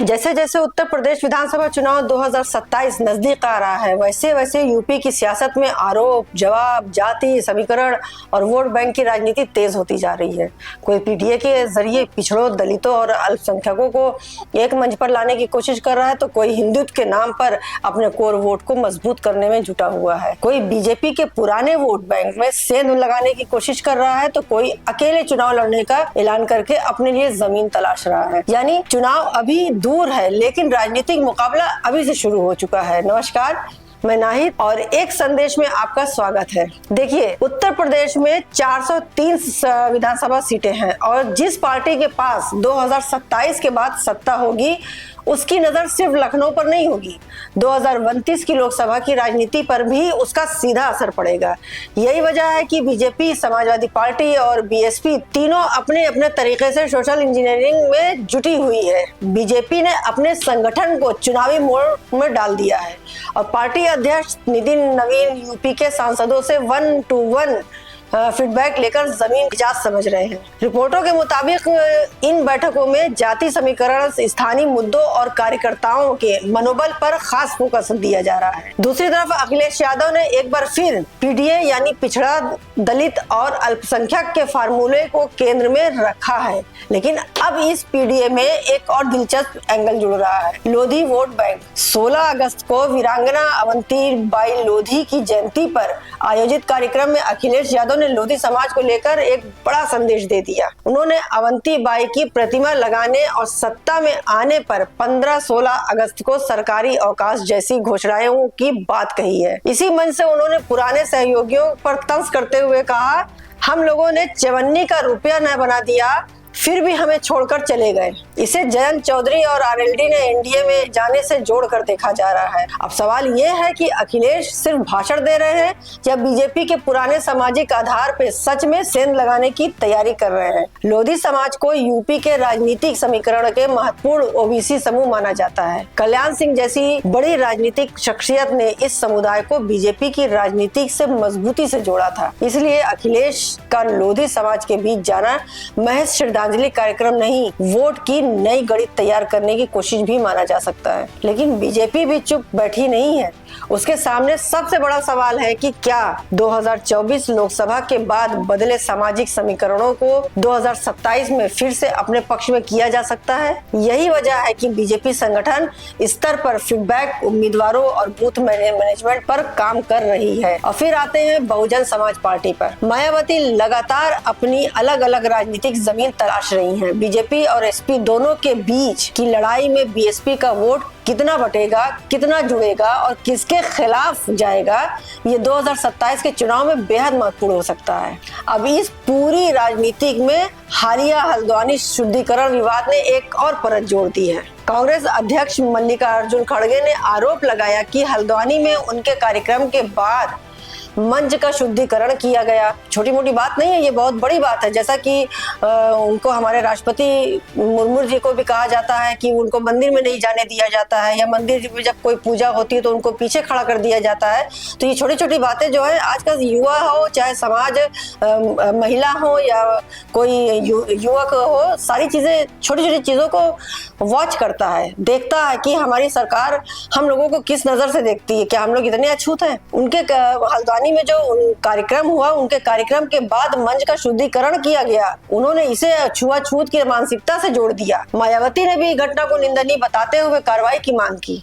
जैसे जैसे उत्तर प्रदेश विधानसभा चुनाव 2027 नजदीक आ रहा है, वैसे वैसे यूपी की सियासत में आरोप जवाब, जाति समीकरण और वोट बैंक की राजनीति तेज होती जा रही है। कोई पीडीए के जरिए पिछड़ों, दलितों और अल्पसंख्यकों को एक मंच पर लाने की कोशिश कर रहा है, तो कोई हिंदुत्व के नाम पर अपने कोर वोट को मजबूत करने में जुटा हुआ है। कोई बीजेपी के पुराने वोट बैंक में सेंध लगाने की कोशिश कर रहा है, तो कोई अकेले चुनाव लड़ने का ऐलान करके अपने लिए जमीन तलाश रहा है। यानी चुनाव अभी दूर है, लेकिन राजनीतिक मुकाबला अभी से शुरू हो चुका है। नमस्कार, मैं नाहिद और एक संदेश में आपका स्वागत है। देखिए, उत्तर प्रदेश में 403 विधानसभा सीटें हैं और जिस पार्टी के पास 2027 के बाद सत्ता होगी, उसकी नजर सिर्फ लखनऊ पर नहीं होगी, 2029 की लोकसभा की राजनीति पर भी उसका सीधा असर पड़ेगा। यही वजह है कि बीजेपी, समाजवादी पार्टी और बीएसपी तीनों अपने अपने तरीके से सोशल इंजीनियरिंग में जुटी हुई है। बीजेपी ने अपने संगठन को चुनावी मोड़ में डाल दिया है और पार्टी अध्यक्ष नितिन नवीन यूपी के सांसदों से 1-to-1 फीडबैक लेकर जमीन की जांच समझ रहे हैं। रिपोर्टों के मुताबिक इन बैठकों में जाति समीकरण, स्थानीय मुद्दों और कार्यकर्ताओं के मनोबल पर खास फोकस दिया जा रहा है। दूसरी तरफ अखिलेश यादव ने एक बार फिर पीडीए यानी पिछड़ा, दलित और अल्पसंख्यक के फार्मूले को केंद्र में रखा है। लेकिन अब इस पीडीए में एक और दिलचस्प एंगल जुड़ रहा है, लोधी वोट बैंक। 16 अगस्त को वीरांगना अवंती बाई लोधी की जयंती पर आयोजित कार्यक्रम में अखिलेश यादव ने लोधी समाज को लेकर एक बड़ा संदेश दे दिया। उन्होंने अवंती बाई की प्रतिमा लगाने और सत्ता में आने पर 15-16 अगस्त को सरकारी अवकाश जैसी घोषणाओं की बात कही है। इसी मंच से उन्होंने पुराने सहयोगियों पर तंज करते हुए कहा, हम लोगों ने चवन्नी का रुपया न बना दिया, फिर भी हमें छोड़कर चले गए। इसे जयंत चौधरी और आरएलडी ने एनडीए में जाने से जोड़कर देखा जा रहा है। अब सवाल ये है कि अखिलेश सिर्फ भाषण दे रहे हैं या बीजेपी के पुराने सामाजिक आधार पे सच में सेंध लगाने की तैयारी कर रहे हैं। लोधी समाज को यूपी के राजनीतिक समीकरण के महत्वपूर्ण ओबीसी समूह माना जाता है। कल्याण सिंह जैसी बड़ी राजनीतिक शख्सियत ने इस समुदाय को बीजेपी की राजनीति से मजबूती से जोड़ा था। इसलिए अखिलेश का लोधी समाज के बीच जाना महज श्रद्धांजलि कार्यक्रम नहीं, वोट की नई गणित तैयार करने की कोशिश भी माना जा सकता है। लेकिन बीजेपी भी चुप बैठी नहीं है। उसके सामने सबसे बड़ा सवाल है कि क्या 2024 लोकसभा के बाद बदले सामाजिक समीकरणों को 2027 में फिर से अपने पक्ष में किया जा सकता है। यही वजह है कि बीजेपी संगठन स्तर पर फीडबैक, उम्मीदवारों और बूथ मैनेजमेंट पर काम कर रही है। और फिर आते हैं बहुजन समाज पार्टी पर। मायावती लगातार अपनी अलग अलग राजनीतिक जमीन तलाश रही है। बीजेपी और एसपी दोनों के बीच की लड़ाई में बीएसपी का वोट कितना बटेगा, कितना जुड़ेगा और किसके खिलाफ जाएगा, ये 2027 के चुनाव में बेहद महत्वपूर्ण हो सकता है। अब इस पूरी राजनीति में हालिया हल्द्वानी शुद्धिकरण विवाद ने एक और परत जोड़ दी है। कांग्रेस अध्यक्ष मल्लिकार्जुन खड़गे ने आरोप लगाया कि हल्द्वानी में उनके कार्यक्रम के बाद मंच का शुद्धिकरण किया गया। छोटी मोटी बात नहीं है, ये बहुत बड़ी बात है। जैसा कि उनको हमारे राष्ट्रपति मुर्मू जी को भी कहा जाता है कि उनको मंदिर में नहीं जाने दिया जाता है, या मंदिर में जब कोई पूजा होती है तो उनको पीछे खड़ा कर दिया जाता है। तो ये छोटी छोटी बातें जो है, आज का युवा हो, चाहे समाज, महिला हो या कोई युवक हो, सारी चीजें, छोटी छोटी चीजों को वॉच करता है, देखता है कि हमारी सरकार हम लोगों को किस नजर से देखती है, क्या हम लोग इतने अछूत हैं। उनके हल्द्वानी में जो कार्यक्रम हुआ, उनके कार्यक्रम के बाद मंच का शुद्धिकरण किया गया। उन्होंने इसे छुआछूत की मानसिकता से जोड़ दिया। मायावती ने भी घटना को निंदनीय बताते हुए कार्रवाई की मांग की,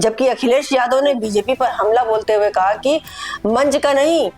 जबकि अखिलेश यादव ने बीजेपी पर हमला बोलते हुए कहा कि मंच का नहीं,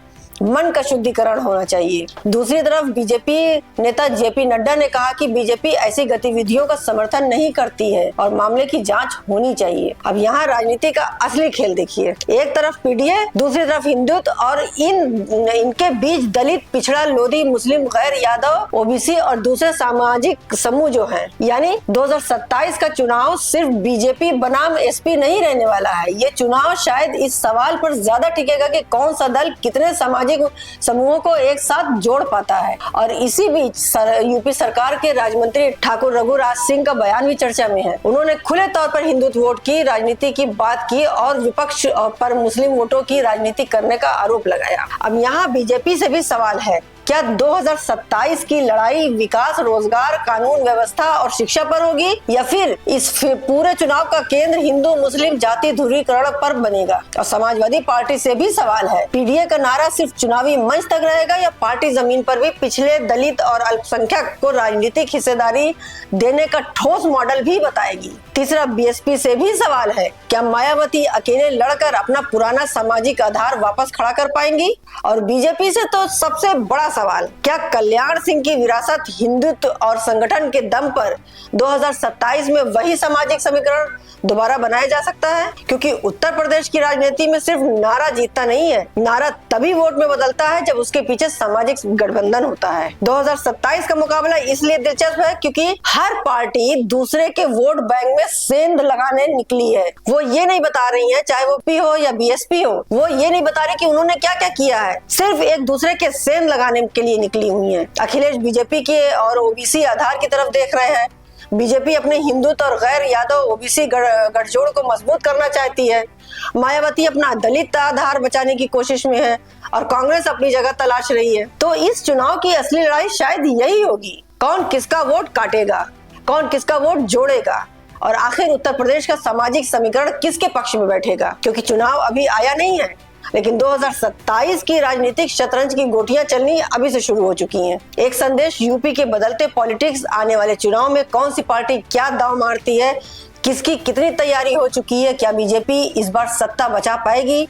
मन का शुद्धिकरण होना चाहिए। दूसरी तरफ बीजेपी नेता जेपी नड्डा ने कहा कि बीजेपी ऐसी गतिविधियों का समर्थन नहीं करती है और मामले की जांच होनी चाहिए। अब यहाँ राजनीति का असली खेल देखिए, एक तरफ पीडीए, दूसरी तरफ हिंदुत्व और इनके बीच दलित, पिछड़ा, लोधी, मुस्लिम, गैर यादव, ओबीसी और दूसरे सामाजिक समूह जो हैं। यानी 2027 का चुनाव सिर्फ बीजेपी बनाम एसपी नहीं रहने वाला है। ये चुनाव शायद इस सवाल पर ज्यादा टिकेगा कि कौन सा दल कितने सामाजिक समूहों को एक साथ जोड़ पाता है। और इसी बीच यूपी सरकार के राज्य मंत्री ठाकुर रघुराज सिंह का बयान भी चर्चा में है। उन्होंने खुले तौर पर हिंदुत्व वोट की राजनीति की बात की और विपक्ष पर मुस्लिम वोटों की राजनीति करने का आरोप लगाया। अब यहाँ बीजेपी से भी सवाल है क्या 2027 की लड़ाई विकास, रोजगार, कानून व्यवस्था और शिक्षा पर होगी, या फिर इस पूरे चुनाव का केंद्र हिंदू मुस्लिम जाति ध्रुवीकरण पर बनेगा? और समाजवादी पार्टी से भी सवाल है, पीडीए का नारा सिर्फ चुनावी मंच तक रहेगा या पार्टी जमीन पर भी पिछले, दलित और अल्पसंख्यक को राजनीतिक हिस्सेदारी देने का ठोस मॉडल भी बताएगी? तीसरा, बीएसपी से भी सवाल है, क्या मायावती अकेले लड़कर अपना पुराना सामाजिक आधार वापस खड़ा कर पाएंगी? और बीजेपी से तो सबसे बड़ा सवाल, क्या कल्याण सिंह की विरासत, हिंदुत्व और संगठन के दम पर 2027 में वही सामाजिक समीकरण दोबारा बनाया जा सकता है? क्योंकि उत्तर प्रदेश की राजनीति में सिर्फ नारा जीतता नहीं है, नारा तभी वोट में बदलता है जब उसके पीछे सामाजिक गठबंधन होता है। 2027 का मुकाबला इसलिए दिलचस्प है क्योंकि हर पार्टी दूसरे के वोट बैंक में सेंध लगाने निकली है। वो ये नहीं बता रही है, चाहे वो पी हो या बीएसपी हो, वो ये नहीं बता रही कि उन्होंने क्या क्या किया है, सिर्फ एक दूसरे के सेंध लगाने के लिए निकली हुई है। अखिलेश बीजेपी के और ओबीसी आधार की तरफ देख रहे हैं। बीजेपी अपने हिंदुत्व और गैर यादव ओबीसी गठजोड़ को मजबूत करना चाहती है। मायावती अपना दलित आधार बचाने की कोशिश में है और कांग्रेस अपनी जगह तलाश रही है। तो इस चुनाव की असली लड़ाई शायद यही होगी, कौन किसका वोट काटेगा, कौन किसका वोट जोड़ेगा, और आखिर उत्तर प्रदेश का सामाजिक समीकरण किसके पक्ष में बैठेगा। क्योंकि चुनाव अभी आया नहीं है, लेकिन 2027 की राजनीतिक शतरंज की गोटियां चलनी अभी से शुरू हो चुकी हैं। एक संदेश, यूपी के बदलते पॉलिटिक्स, आने वाले चुनाव में कौन सी पार्टी क्या दांव मारती है, किसकी कितनी तैयारी हो चुकी है, क्या बीजेपी इस बार सत्ता बचा पाएगी,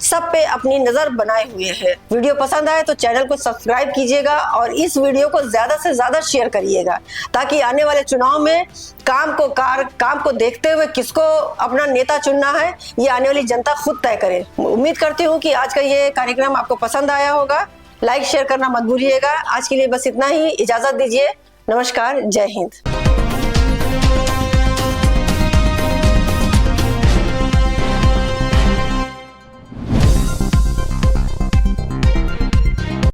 सब पे अपनी नजर बनाए हुए है। वीडियो पसंद आए तो चैनल को सब्सक्राइब कीजिएगा और इस वीडियो को ज्यादा से ज्यादा शेयर करिएगा, ताकि आने वाले चुनाव में काम को देखते हुए किसको अपना नेता चुनना है, ये आने वाली जनता खुद तय करे। उम्मीद करती हूँ कि आज का ये कार्यक्रम आपको पसंद आया होगा। लाइक शेयर करना मत भूलिएगा। आज के लिए बस इतना ही, इजाजत दीजिए। नमस्कार, जय हिंद।